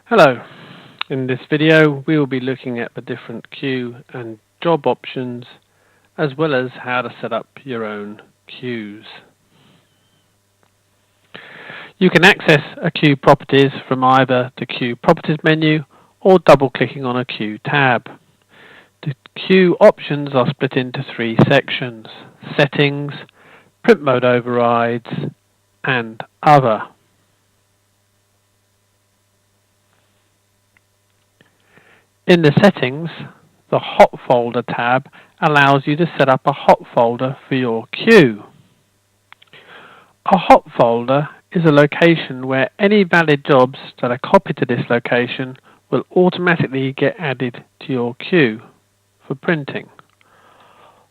Hello. In this video we will be looking at the different queue and job options as well as how to set up your own queues. You can access a queue properties from either the queue properties menu or double clicking on a queue tab. The queue options are split into three sections: settings, print mode overrides and other. In the settings, the hot folder tab allows you to set up a hot folder for your queue. A hot folder is a location where any valid jobs that are copied to this location will automatically get added to your queue for printing.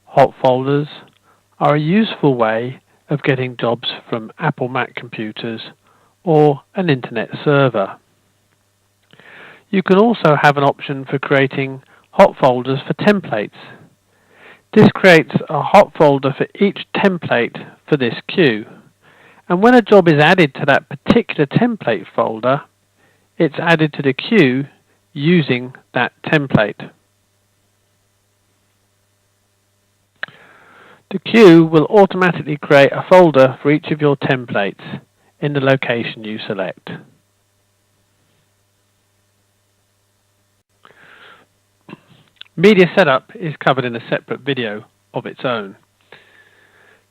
Hot folders are a useful way of getting jobs from Apple Mac computers or an internet server. You can also have an option for creating hot folders for templates. This creates a hot folder for each template for this queue. And when a job is added to that particular template folder, it's added to the queue using that template. The queue will automatically create a folder for each of your templates in the location you select. Media setup is covered in a separate video of its own.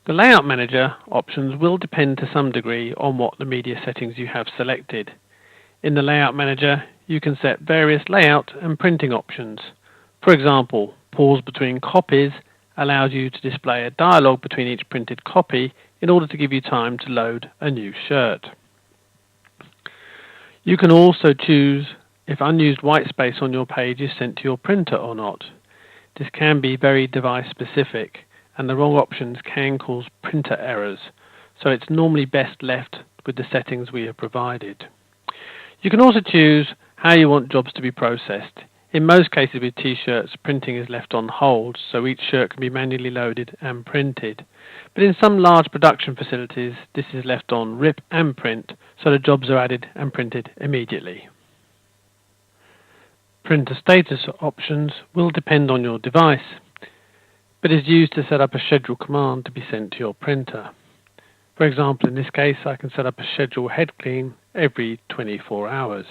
The Layout Manager options will depend to some degree on what the media settings you have selected. In the Layout Manager, you can set various layout and printing options. For example, pause between copies allows you to display a dialog between each printed copy in order to give you time to load a new shirt. You can also choose if unused white space on your page is sent to your printer or not. This can be very device specific, and the wrong options can cause printer errors, so it's normally best left with the settings we have provided. You can also choose how you want jobs to be processed. In most cases with t-shirts, printing is left on hold, so each shirt can be manually loaded and printed. But in some large production facilities, this is left on rip and print, so the jobs are added and printed immediately. Printer status options will depend on your device, but is used to set up a schedule command to be sent to your printer. For example, in this case, I can set up a schedule head clean every 24 hours.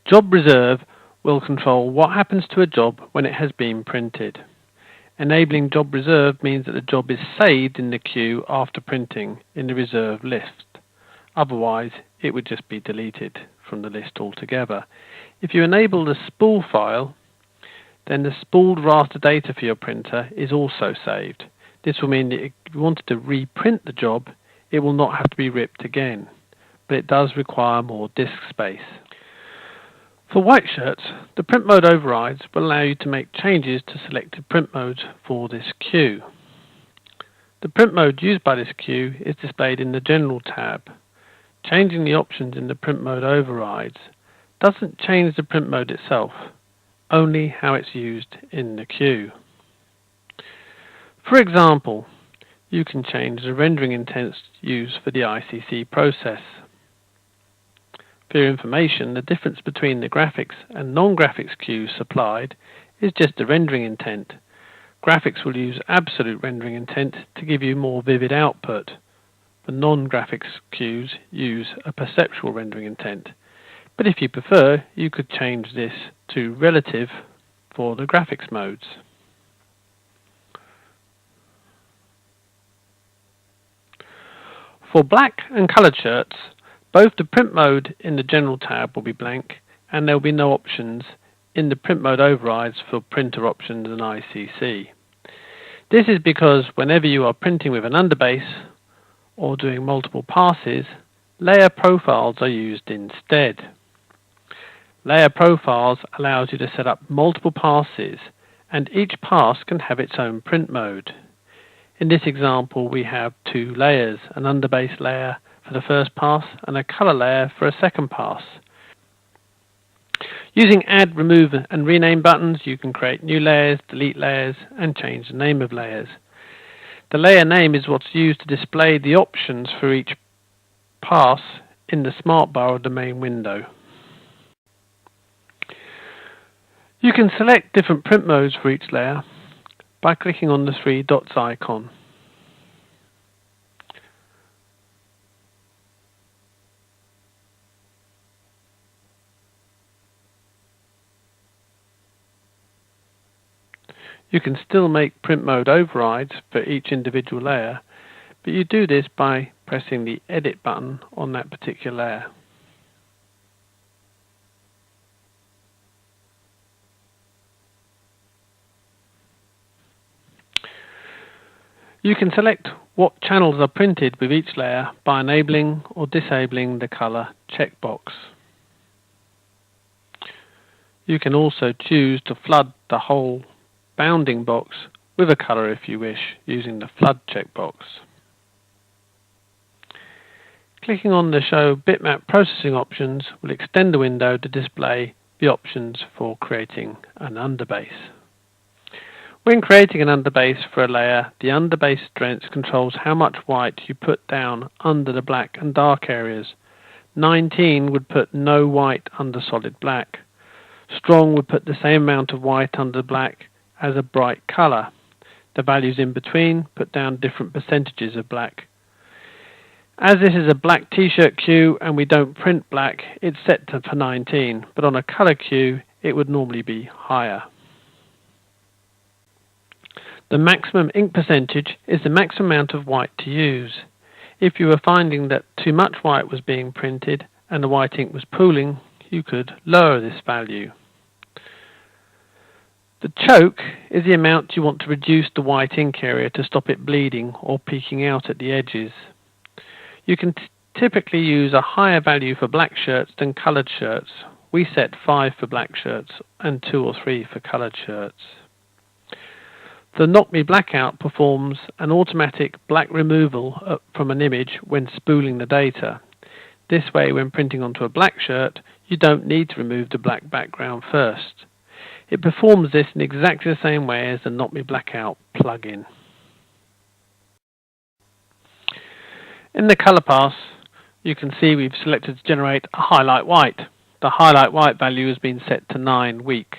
Job reserve will control what happens to a job when it has been printed. Enabling job reserve means that the job is saved in the queue after printing in the reserve list. Otherwise, it would just be deleted from the list altogether. If you enable the spool file, then the spooled raster data for your printer is also saved. This will mean that if you wanted to reprint the job, it will not have to be ripped again, but it does require more disk space. For white shirts, the print mode overrides will allow you to make changes to selected print modes for this queue. The print mode used by this queue is displayed in the General tab. Changing the options in the print mode overrides doesn't change the print mode itself, only how it's used in the queue. For example, you can change the rendering intent used for the ICC process. For your information, the difference between the graphics and non-graphics queues supplied is just the rendering intent. Graphics will use absolute rendering intent to give you more vivid output. The non-graphics queues use a perceptual rendering intent, but if you prefer, you could change this to relative for the graphics modes. For black and coloured shirts, both the print mode in the General tab will be blank, and there will be no options in the print mode overrides for printer options and ICC. This is because whenever you are printing with an Underbase or doing multiple passes, layer profiles are used instead. Layer profiles allows you to set up multiple passes, and each pass can have its own print mode. In this example, we have two layers, an Underbase layer for the first pass and a color layer for a second pass. Using add, remove and rename buttons, you can create new layers, delete layers and change the name of layers. The layer name is what's used to display the options for each pass in the smart bar of the main window. You can select different print modes for each layer by clicking on the three dots icon. You can still make print mode overrides for each individual layer, but you do this by pressing the Edit button on that particular layer. You can select what channels are printed with each layer by enabling or disabling the color checkbox. You can also choose to flood the whole bounding box with a color if you wish, using the flood checkbox. Clicking on the Show Bitmap Processing options will extend the window to display the options for creating an underbase. When creating an underbase for a layer, the underbase strength controls how much white you put down under the black and dark areas. 19 would put no white under solid black. Strong would put the same amount of white under black as a bright color. The values in between put down different percentages of black. As this is a black t-shirt queue and we don't print black, it's set to for 19, but on a color queue it would normally be higher. The maximum ink percentage is the maximum amount of white to use. If you were finding that too much white was being printed and the white ink was pooling, you could lower this value. The choke is the amount you want to reduce the white ink area to stop it bleeding or peeking out at the edges. You can typically use a higher value for black shirts than coloured shirts. We set 5 for black shirts and 2 or 3 for coloured shirts. The NotMe Blackout performs an automatic black removal from an image when spooling the data. This way, when printing onto a black shirt, you don't need to remove the black background first. It performs this in exactly the same way as the NotMe Blackout plugin. In the color pass, you can see we've selected to generate a highlight white. The highlight white value has been set to 9 weak,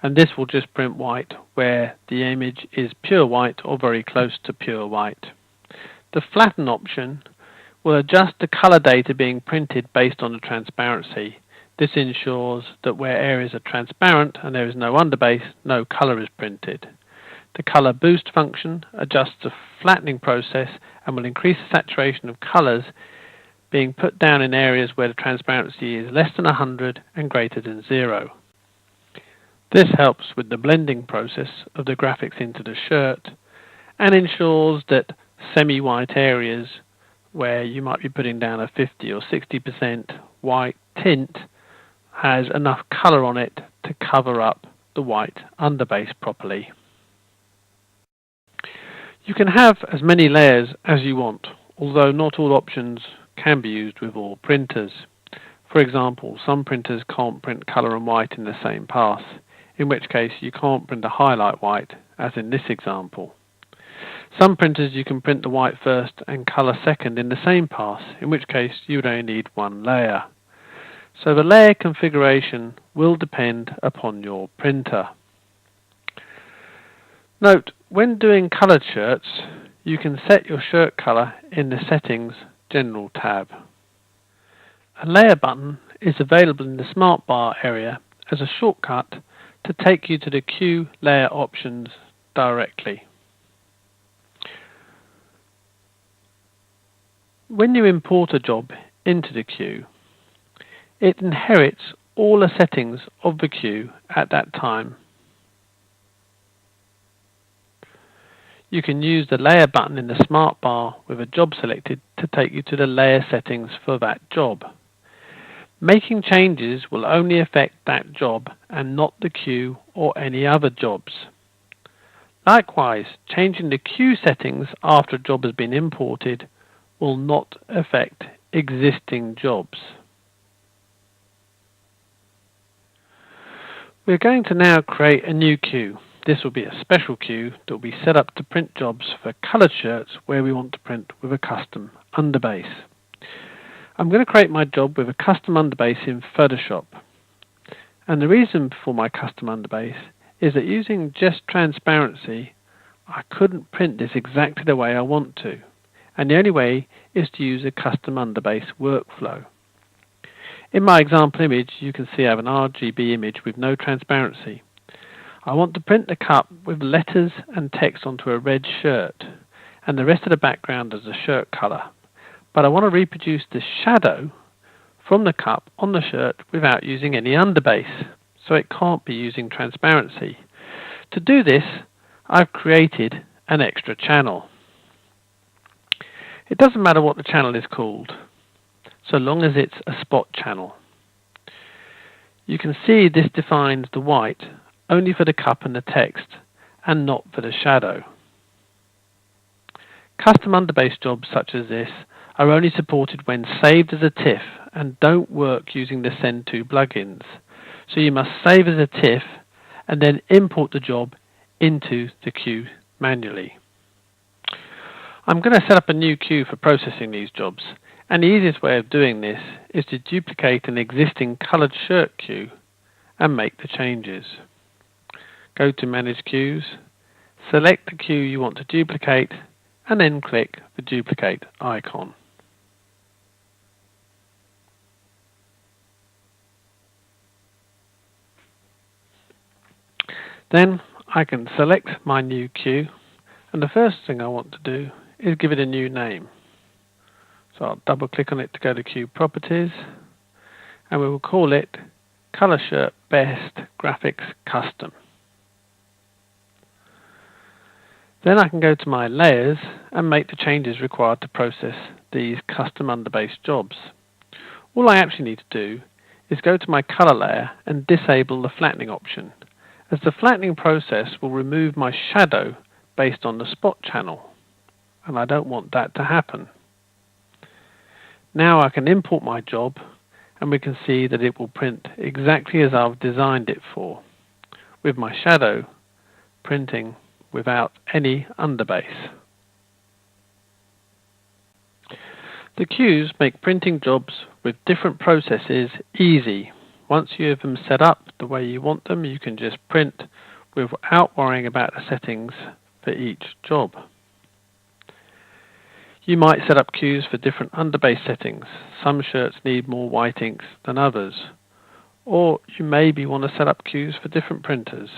and this will just print white where the image is pure white or very close to pure white. The flatten option will adjust the color data being printed based on the transparency. This ensures that where areas are transparent and there is no underbase, no color is printed. The color boost function adjusts the flattening process and will increase the saturation of colors being put down in areas where the transparency is less than 100 and greater than 0. This helps with the blending process of the graphics into the shirt and ensures that semi-white areas where you might be putting down a 50 or 60% white tint has enough color on it to cover up the white underbase properly. You can have as many layers as you want, although not all options can be used with all printers. For example, some printers can't print color and white in the same pass, in which case you can't print a highlight white, as in this example. Some printers you can print the white first and color second in the same pass, in which case you would only need one layer. So the layer configuration will depend upon your printer. Note, when doing colored shirts, you can set your shirt color in the Settings General tab. A layer button is available in the Smart Bar area as a shortcut to take you to the queue layer options directly. When you import a job into the queue, it inherits all the settings of the queue at that time. You can use the layer button in the Smart Bar with a job selected to take you to the layer settings for that job. Making changes will only affect that job and not the queue or any other jobs. Likewise, changing the queue settings after a job has been imported will not affect existing jobs. We're going to now create a new queue. This will be a special queue that will be set up to print jobs for coloured shirts where we want to print with a custom underbase. I'm going to create my job with a custom underbase in Photoshop. And the reason for my custom underbase is that using just transparency, I couldn't print this exactly the way I want to. And the only way is to use a custom underbase workflow. In my example image, you can see I have an RGB image with no transparency. I want to print the cup with letters and text onto a red shirt, and the rest of the background as a shirt colour. But I want to reproduce the shadow from the cup on the shirt without using any underbase, so it can't be using transparency. To do this, I've created an extra channel. It doesn't matter what the channel is called, so long as it's a spot channel. You can see this defines the white only for the cup and the text, and not for the shadow. Custom underbase jobs such as this are only supported when saved as a TIFF and don't work using the Send To plugins. So you must save as a TIFF and then import the job into the queue manually. I'm going to set up a new queue for processing these jobs, and the easiest way of doing this is to duplicate an existing coloured shirt queue and make the changes. Go to Manage Queues, select the queue you want to duplicate, and then click the duplicate icon. Then I can select my new queue, and the first thing I want to do is give it a new name. So I'll double click on it to go to Queue Properties, and we will call it Color Shirt Best Graphics Custom. Then I can go to my layers and make the changes required to process these custom underbase jobs. All I actually need to do is go to my color layer and disable the flattening option, as the flattening process will remove my shadow based on the spot channel, and I don't want that to happen. Now I can import my job, and we can see that it will print exactly as I've designed it for, with my shadow printing without any underbase. The queues make printing jobs with different processes easy. Once you have them set up the way you want them, you can just print without worrying about the settings for each job. You might set up queues for different underbase settings. Some shirts need more white inks than others. Or you maybe want to set up queues for different printers.